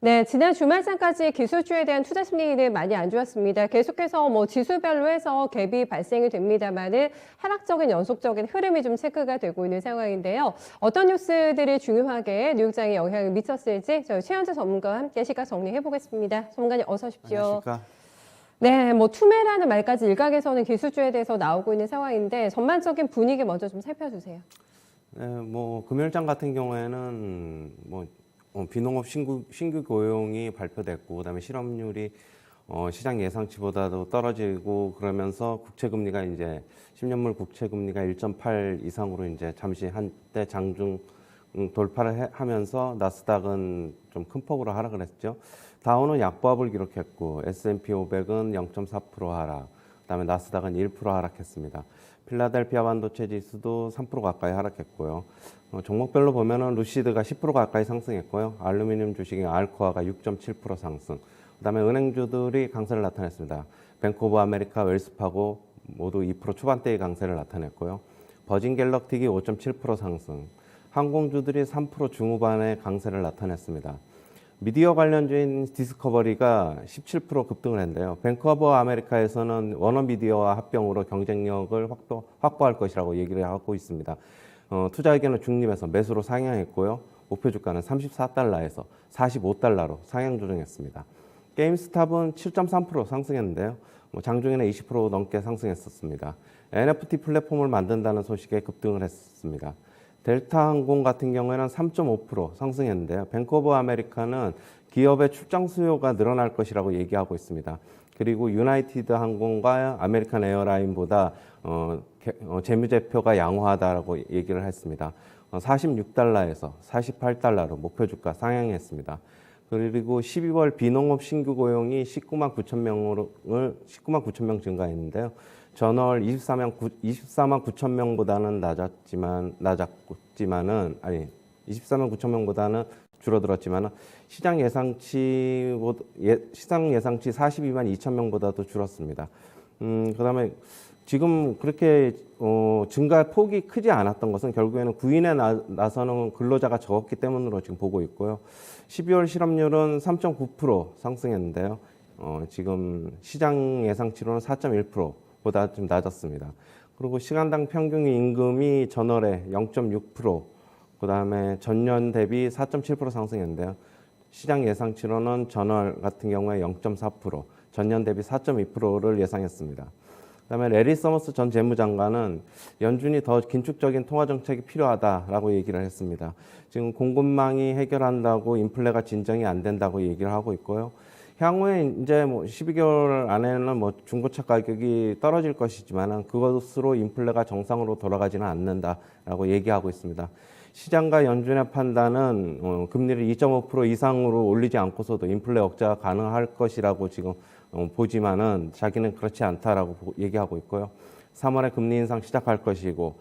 네, 지난 주말장까지 기술주에 대한 투자 심리는 많이 안 좋았습니다. 계속해서 지수별로 해서 갭이 발생이 됩니다만은 하락적인 연속적인 흐름이 좀 체크가 되고 있는 상황인데요. 어떤 뉴스들이 중요하게 뉴욕장에 영향을 미쳤을지 저희 최현재 전문가와 함께 시각 정리해 보겠습니다. 전문가님 어서 오십시오. 안녕하십니까. 네, 투매라는 말까지 일각에서는 기술주에 대해서 나오고 있는 상황인데 전반적인 분위기 먼저 좀 살펴주세요. 네, 금요일장 같은 경우에는 비농업 신규 고용이 발표됐고, 그다음에 실업률이 시장 예상치보다도 떨어지고 그러면서 국채금리가 이제 10년물 국채금리가 1.8 이상으로 이제 잠시 한때 장중 돌파를 하면서 나스닥은 좀 큰 폭으로 하락을 했죠. 다우는 약보합을 기록했고 S&P 500은 0.4% 하락, 그다음에 나스닥은 1% 하락했습니다. 필라델피아 반도체 지수도 3% 가까이 하락했고요. 종목별로 보면은 루시드가 10% 가까이 상승했고요. 알루미늄 주식인 알코아가 6.7% 상승. 그다음에 은행주들이 강세를 나타냈습니다. 뱅크 오브 아메리카, 웰스파고 모두 2% 초반대의 강세를 나타냈고요. 버진 갤럭틱이 5.7% 상승. 항공주들이 3% 중후반의 강세를 나타냈습니다. 미디어 관련주인 디스커버리가 17% 급등을 했는데요. 뱅크 오브 아메리카에서는 워너미디어와 합병으로 경쟁력을 확보할 것이라고 얘기를 하고 있습니다. 투자 의견은 중립에서 매수로 상향했고요. 목표 주가는 34달러에서 45달러로 상향 조정했습니다. 게임스탑은 7.3% 상승했는데요. 장중에는 20% 넘게 상승했었습니다. NFT 플랫폼을 만든다는 소식에 급등을 했습니다. 델타항공 같은 경우에는 3.5% 상승했는데요. 뱅크 오브 아메리카는 기업의 출장 수요가 늘어날 것이라고 얘기하고 있습니다. 그리고 유나이티드 항공과 아메리칸 에어라인보다 재무제표가 양호하다라고 얘기를 했습니다. 46달러에서 48달러로 목표 주가 상향했습니다. 그리고 12월 비농업 신규 고용이 19만 9천 명 증가했는데요. 전월 24만 9천 명보다는 24만 9천 명보다는 줄어들었지만 시장 예상치 42만 2천 명보다도 줄었습니다. 그다음에 지금 그렇게 증가 폭이 크지 않았던 것은 결국에는 구인에 나서는 근로자가 적었기 때문으로 지금 보고 있고요. 12월 실업률은 3.9% 상승했는데요. 지금 시장 예상치로는 4.1%보다 좀 낮았습니다. 그리고 시간당 평균 임금이 전월에 0.6%, 그다음에 전년 대비 4.7% 상승했는데요. 시장 예상치로는 전월 같은 경우에 0.4%, 전년 대비 4.2%를 예상했습니다. 그다음에 레리 서머스 전 재무장관은 연준이 더 긴축적인 통화 정책이 필요하다라고 얘기를 했습니다. 지금 공급망이 해결한다고 인플레가 진정이 안 된다고 얘기를 하고 있고요. 향후에 이제 12개월 안에는 중고차 가격이 떨어질 것이지만 그것으로 인플레가 정상으로 돌아가지는 않는다라고 얘기하고 있습니다. 시장과 연준의 판단은 금리를 2.5% 이상으로 올리지 않고서도 인플레 억제가 가능할 것이라고 지금 보지만은 자기는 그렇지 않다라고 얘기하고 있고요. 3월에 금리 인상 시작할 것이고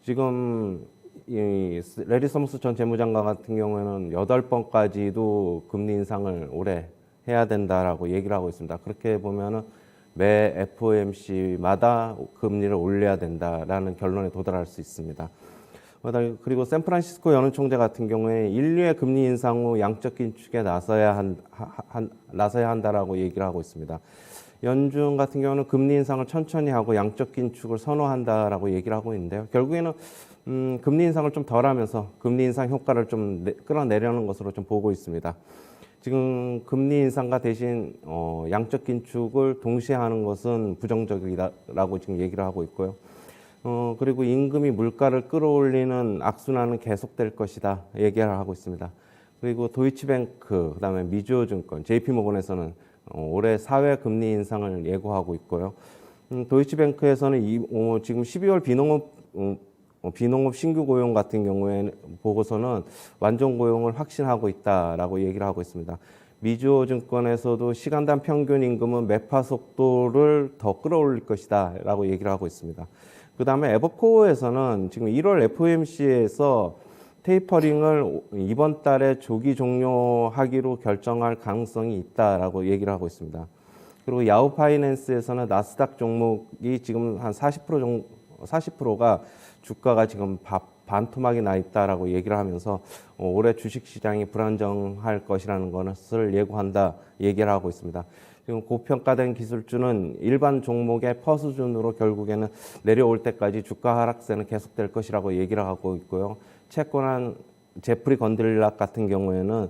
지금 레리 서머스 전 재무장관 같은 경우에는 8번까지도 금리 인상을 올해 해야 된다라고 얘기를 하고 있습니다. 그렇게 보면은 매 FOMC마다 금리를 올려야 된다라는 결론에 도달할 수 있습니다. 그리고 샌프란시스코 연은 총재 같은 경우에 인류의 금리 인상 후 양적 긴축에 나서야 한다라고 얘기를 하고 있습니다. 연준 같은 경우는 금리 인상을 천천히 하고 양적 긴축을 선호한다라고 얘기를 하고 있는데요. 결국에는 금리 인상을 좀 덜하면서 금리 인상 효과를 좀 끌어내려는 것으로 좀 보고 있습니다. 지금 금리 인상과 대신 양적 긴축을 동시에 하는 것은 부정적이다라고 지금 얘기를 하고 있고요. 그리고 임금이 물가를 끌어올리는 악순환은 계속될 것이다 얘기를 하고 있습니다. 그리고 도이치뱅크, 그다음에 미주호증권, JP모건에서는 올해 사회 금리 인상을 예고하고 있고요. 도이치뱅크에서는 지금 12월 비농업 신규 고용 같은 경우에 보고서는 완전 고용을 확신하고 있다라고 얘기를 하고 있습니다. 미주호증권에서도 시간당 평균 임금은 매파 속도를 더 끌어올릴 것이다라고 얘기를 하고 있습니다. 그 다음에 에버코어에서는 지금 1월 FOMC에서 테이퍼링을 이번 달에 조기 종료하기로 결정할 가능성이 있다라고 얘기를 하고 있습니다. 그리고 야후 파이낸스에서는 나스닥 종목이 지금 한 40% 40%가 주가가 지금 반토막이 나 있다라고 얘기를 하면서 올해 주식시장이 불안정할 것이라는 것을 예고한다 얘기를 하고 있습니다. 지금 고평가된 기술주는 일반 종목의 퍼 수준으로 결국에는 내려올 때까지 주가 하락세는 계속될 것이라고 얘기를 하고 있고요. 채권한 제프리 건들락 같은 경우에는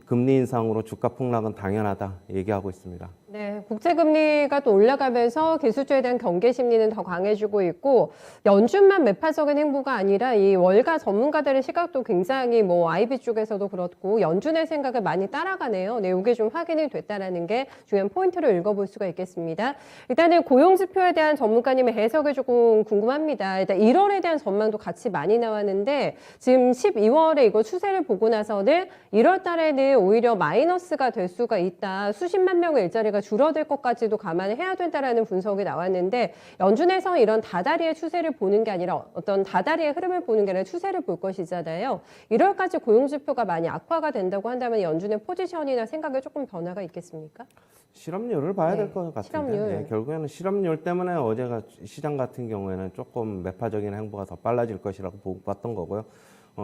금리 인상으로 주가 폭락은 당연하다 얘기하고 있습니다. 네, 국채금리가 또 올라가면서 기술주에 대한 경계 심리는 더 강해지고 있고 연준만 매파적인 행보가 아니라 이 월가 전문가들의 시각도 굉장히 뭐 IB 쪽에서도 그렇고 연준의 생각을 많이 따라가네요. 네, 이게 좀 확인이 됐다라는 게 중요한 포인트로 읽어볼 수가 있겠습니다. 일단은 고용 지표에 대한 전문가님의 해석이 조금 궁금합니다. 일단 1월에 대한 전망도 같이 많이 나왔는데 지금 12월에 이거 추세를 보고 나서는 1월 달에는 오히려 마이너스가 될 수가 있다. 수십만 명의 일자리가 줄어들 것까지도 감안해야 된다라는 분석이 나왔는데 연준에서 이런 다다리의 추세를 보는 게 아니라 어떤 다다리의 흐름을 보는 게 아니라 추세를 볼 것이잖아요. 1월까지 고용지표가 많이 악화가 된다고 한다면 연준의 포지션이나 생각에 조금 변화가 있겠습니까? 실업률을 봐야 될 네, 것 같은데 실업률. 네, 결국에는 실업률 때문에 어제가 시장 같은 경우에는 조금 매파적인 행보가 더 빨라질 것이라고 봤던 거고요.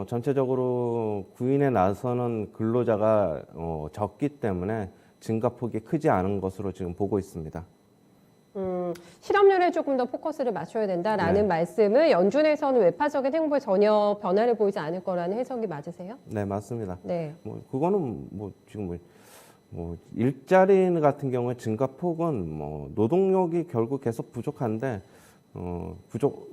전체적으로 구인에 나서는 근로자가 적기 때문에 증가폭이 크지 않은 것으로 지금 보고 있습니다. 실업률에 조금 더 포커스를 맞춰야 된다라는 말씀을 연준에서는 외파적인 행보에 전혀 변화를 보이지 않을 거라는 해석이 맞으세요? 네, 맞습니다. 네. 그거는 지금 일자리 같은 경우에 증가폭은 노동력이 결국 계속 부족한데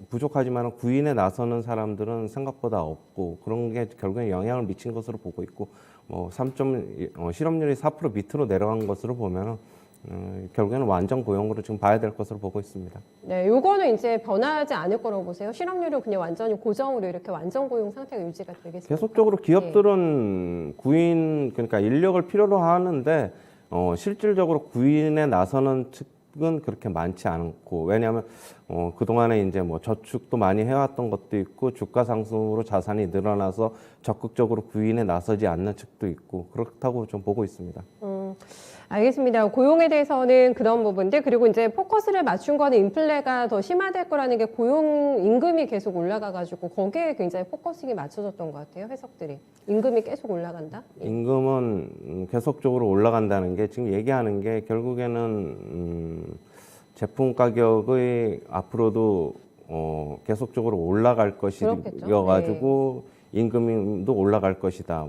부족하지만 구인에 나서는 사람들은 생각보다 없고 그런 게 결국에 영향을 미친 것으로 보고 있고 실업률이 4% 밑으로 내려간 것으로 보면 결국에는 완전 고용으로 지금 봐야 될 것으로 보고 있습니다. 네, 요거는 이제 변하지 않을 거라고 보세요. 실업률은 그냥 완전히 고정으로 이렇게 완전 고용 상태가 유지가 되겠습니다. 계속적으로 기업들은 구인 그러니까 인력을 필요로 하는데 실질적으로 구인에 나서는 측은 그렇게 많지 않고 왜냐하면 그동안에 이제 저축도 많이 해왔던 것도 있고 주가 상승으로 자산이 늘어나서 적극적으로 구인에 나서지 않는 측도 있고 그렇다고 좀 보고 있습니다. 알겠습니다. 고용에 대해서는 그런 부분들 그리고 이제 포커스를 맞춘 거는 인플레가 더 심화될 거라는 게 고용 임금이 계속 올라가가지고 거기에 굉장히 포커싱이 맞춰졌던 것 같아요. 해석들이 임금이 계속 올라간다. 임금은 계속적으로 올라간다는 게 지금 얘기하는 게 결국에는 제품 가격의 앞으로도 계속적으로 올라갈 것이어가지고 임금도 올라갈 것이다.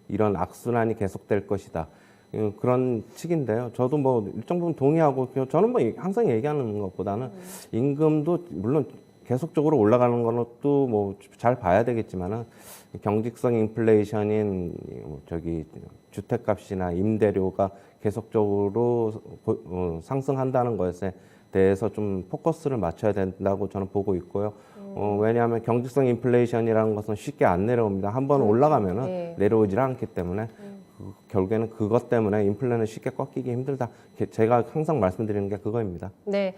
이런 악순환이 계속될 것이다. 그런 측인데요. 저도 일정 부분 동의하고 저는 항상 얘기하는 것보다는 임금도 물론 계속적으로 올라가는 것도 잘 봐야 되겠지만은 경직성 인플레이션인 주택값이나 임대료가 계속적으로 상승한다는 것에 대해서 좀 포커스를 맞춰야 된다고 저는 보고 있고요. 왜냐하면 경직성 인플레이션이라는 것은 쉽게 안 내려옵니다. 한번 올라가면은 내려오질 않기 때문에 결국에는 그것 때문에 인플레는 쉽게 꺾이기 힘들다. 제가 항상 말씀드리는 게 그거입니다. 네.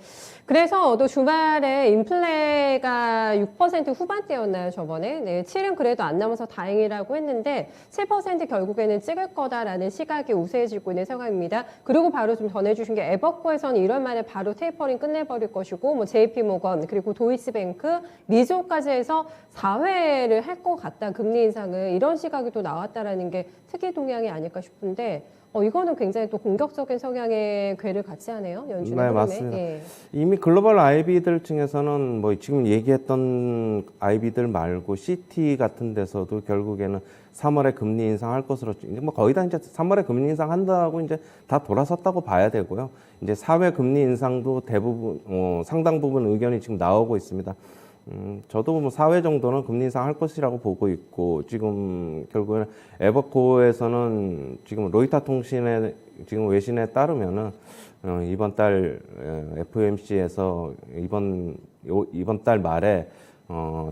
그래서 또 주말에 인플레가 6% 후반대였나요, 저번에? 네. 7은 그래도 안 남아서 다행이라고 했는데 7% 결국에는 찍을 거다라는 시각이 우세해지고 있는 상황입니다. 그리고 바로 좀 전해주신 게 에버코에서는 1월 말에 바로 테이퍼링 끝내버릴 것이고 JP 모건 그리고 도이치뱅크, 미조까지 해서 4회를 할 것 같다. 금리 인상을 이런 시각이 또 나왔다라는 게 특이 동향이 아닐까 싶은데 이거는 굉장히 또 공격적인 성향의 궤를 같이 하네요. 연준의 네, 흐름에. 맞습니다. 예. 이미 글로벌 IB들 중에서는 지금 얘기했던 IB들 말고 CT 같은 데서도 결국에는 3월에 금리 인상할 것으로 거의 다 이제 3월에 금리 인상한다고 이제 다 돌아섰다고 봐야 되고요. 이제 4회 금리 인상도 대부분 상당 부분 의견이 지금 나오고 있습니다. 저도 4회 정도는 금리 인상할 것이라고 보고 있고 지금 결국에는 에버코에서는 지금 로이터 통신의 지금 외신에 따르면은 이번 달 FOMC에서 이번 달 말에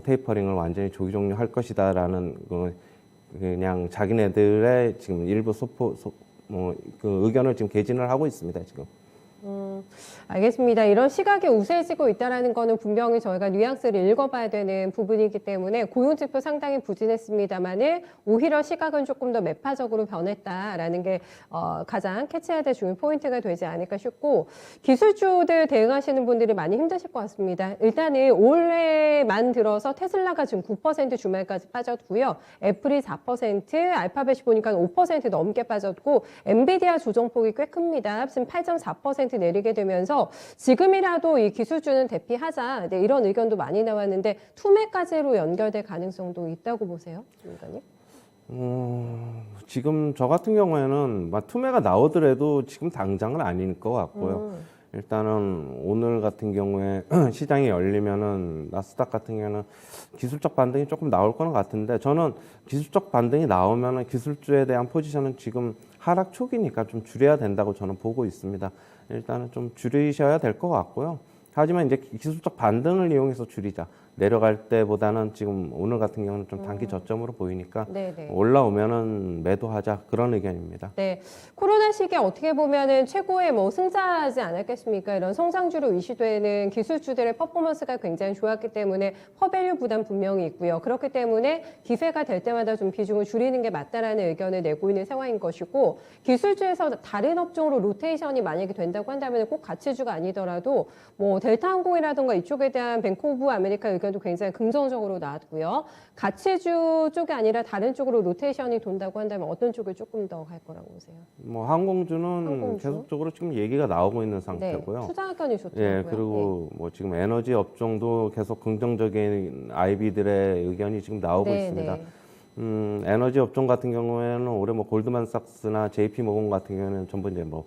테이퍼링을 완전히 조기 종료할 것이다라는 그냥 자기네들의 지금 일부 그 의견을 지금 개진을 하고 있습니다 지금. 알겠습니다. 이런 시각이 우세해지고 있다는 거는 분명히 저희가 뉘앙스를 읽어봐야 되는 부분이기 때문에 고용지표 상당히 부진했습니다만은 오히려 시각은 조금 더 매파적으로 변했다라는 게 가장 캐치해야 될 중요한 포인트가 되지 않을까 싶고 기술주들 대응하시는 분들이 많이 힘드실 것 같습니다. 일단은 올해만 들어서 테슬라가 지금 9% 주말까지 빠졌고요. 애플이 4%, 알파벳이 보니까 5% 넘게 빠졌고 엔비디아 조정폭이 꽤 큽니다. 지금 8.4% 내리게 되면서 지금이라도 이 기술주는 대피하자. 네, 이런 의견도 많이 나왔는데 투매까지로 연결될 가능성도 있다고 보세요, 위원장님? 지금 저 같은 경우에는 투매가 나오더라도 지금 당장은 아닐 것 같고요. 일단은 오늘 같은 경우에 시장이 열리면은 나스닥 같은 경우에는 기술적 반등이 조금 나올 거는 같은데 저는 기술적 반등이 나오면은 기술주에 대한 포지션은 지금 하락 초기니까 좀 줄여야 된다고 저는 보고 있습니다. 일단은 좀 줄이셔야 될 것 같고요. 하지만 이제 기술적 반등을 이용해서 줄이자. 내려갈 때보다는 지금 오늘 같은 경우는 좀 단기 저점으로 보이니까 네네. 올라오면은 매도하자 그런 의견입니다. 네, 코로나 시기에 어떻게 보면은 최고의 뭐 승자지 않았겠습니까? 이런 성장주로 위시되는 기술주들의 퍼포먼스가 굉장히 좋았기 때문에 퍼밸류 부담 분명히 있고요. 그렇기 때문에 기회가 될 때마다 좀 비중을 줄이는 게 맞다라는 의견을 내고 있는 상황인 것이고 기술주에서 다른 업종으로 로테이션이 만약에 된다고 한다면 꼭 가치주가 아니더라도 뭐 델타항공이라든가 이쪽에 대한 뱅크 오브 아메리카 의견도 굉장히 긍정적으로 나왔고요. 가치주 쪽이 아니라 다른 쪽으로 로테이션이 돈다고 한다면 어떤 쪽을 조금 더 갈 거라고 보세요? 뭐 항공주는 항공주? 계속적으로 지금 얘기가 나오고 있는 네, 상태고요. 투자 의견이 좋더라고요. 예, 그리고 뭐 지금 에너지 업종도 계속 긍정적인 IB들의 의견이 지금 나오고 네, 있습니다. 네. 에너지 업종 같은 경우에는 올해 뭐 골드만삭스나 JP 모건 같은 경우에는 전부 이제 뭐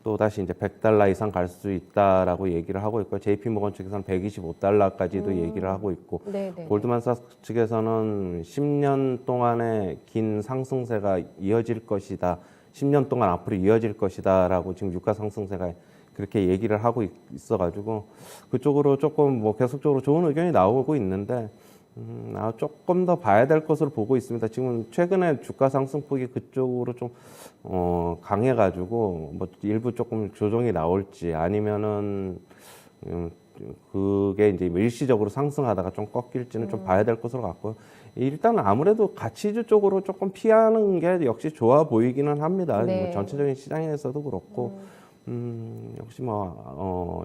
또 다시 이제 $100 이상 갈 수 있다라고 얘기를 하고 있고 JP 모건 측에서는 $125까지도 얘기를 하고 있고 네, 네. 골드만삭스 측에서는 10년 동안의 긴 상승세가 이어질 것이다. 10년 동안 앞으로 이어질 것이다라고 지금 유가 상승세가 그렇게 얘기를 하고 있어가지고 그쪽으로 조금 뭐 계속적으로 좋은 의견이 나오고 있는데 조금 더 봐야 될 것으로 보고 있습니다. 지금 최근에 주가 상승폭이 그쪽으로 좀 강해가지고 뭐 일부 조금 조정이 나올지 아니면은 그게 이제 일시적으로 상승하다가 좀 꺾일지는 좀 봐야 될 것으로 같고요. 일단 아무래도 가치주 쪽으로 조금 피하는 게 역시 좋아 보이기는 합니다. 네. 뭐 전체적인 시장에서도 그렇고. 역시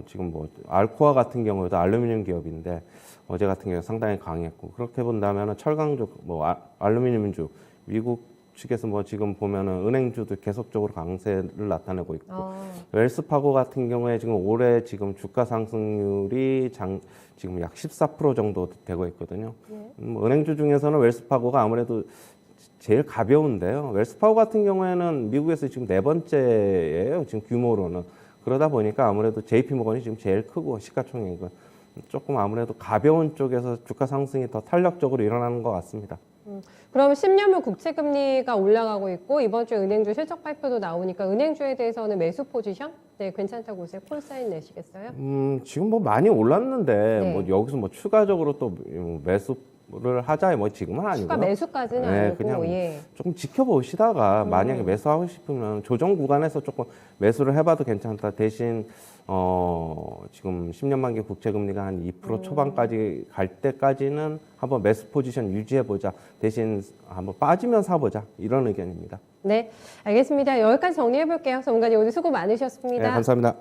지금 뭐 알코아 같은 경우에도 알루미늄 기업인데 어제 같은 경우 상당히 강했고 그렇게 본다면은 철강주, 뭐 알루미늄주 미국 측에서 뭐 지금 보면은 은행주도 계속적으로 강세를 나타내고 있고 웰스파고 같은 경우에 지금 올해 지금 주가 상승률이 지금 약 14% 정도 되고 있거든요. 은행주 중에서는 웰스파고가 아무래도 제일 가벼운데요. 웰스파고 같은 경우에는 미국에서 지금 네 번째예요. 지금 규모로는. 그러다 보니까 아무래도 JP모건이 지금 제일 크고 시가총액은 조금 아무래도 가벼운 쪽에서 주가 상승이 더 탄력적으로 일어나는 것 같습니다. 그럼 10년물 국채금리가 올라가고 있고 이번 주에 은행주 실적 발표도 나오니까 은행주에 대해서는 매수 포지션? 네, 괜찮다고 보세요. 콜사인 내시겠어요? 지금 뭐 많이 올랐는데 네. 뭐 여기서 뭐 추가적으로 또 매수를 하자 뭐 지금은 아니고요. 추가 매수까지는 네, 아니고 그냥 예. 조금 지켜보시다가 만약에 매수하고 싶으면 조정 구간에서 조금 매수를 해봐도 괜찮다. 대신 지금 10년 만기 국채 금리가 한 2% 초반까지 갈 때까지는 한번 매수 포지션 유지해보자. 대신 한번 빠지면 사보자. 이런 의견입니다. 네, 알겠습니다. 여기까지 정리해볼게요. 전문가님 오늘 수고 많으셨습니다. 네, 감사합니다.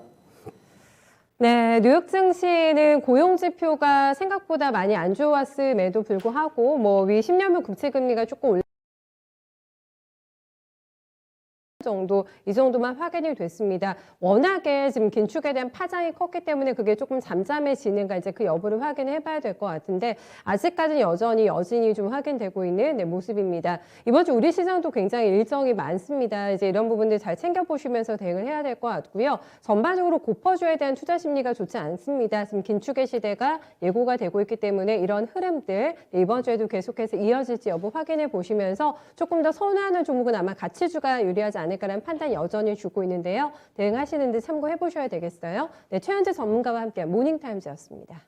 네, 뉴욕 증시는 고용 지표가 생각보다 많이 안 좋았음에도 불구하고 뭐 위 10년물 국채 금리가 조금 올라 정도 이 정도만 확인이 됐습니다. 워낙에 지금 긴축에 대한 파장이 컸기 때문에 그게 조금 잠잠해지는가 이제 그 여부를 확인해 봐야 될 것 같은데 아직까지는 여전히 여진이 좀 확인되고 있는 네, 모습입니다. 이번 주 우리 시장도 굉장히 일정이 많습니다. 이제 이런 부분들 잘 챙겨보시면서 대응을 해야 될 것 같고요. 전반적으로 고퍼주에 대한 투자 심리가 좋지 않습니다. 지금 긴축의 시대가 예고가 되고 있기 때문에 이런 흐름들 네, 이번 주에도 계속해서 이어질지 여부 확인해 보시면서 조금 더 선호하는 종목은 아마 가치주가 유리하지 않을까라는 판단 여전히 주고 있는데요. 대응하시는 데 참고해 보셔야 되겠어요. 네, 최현재 전문가와 함께한 모닝타임즈였습니다.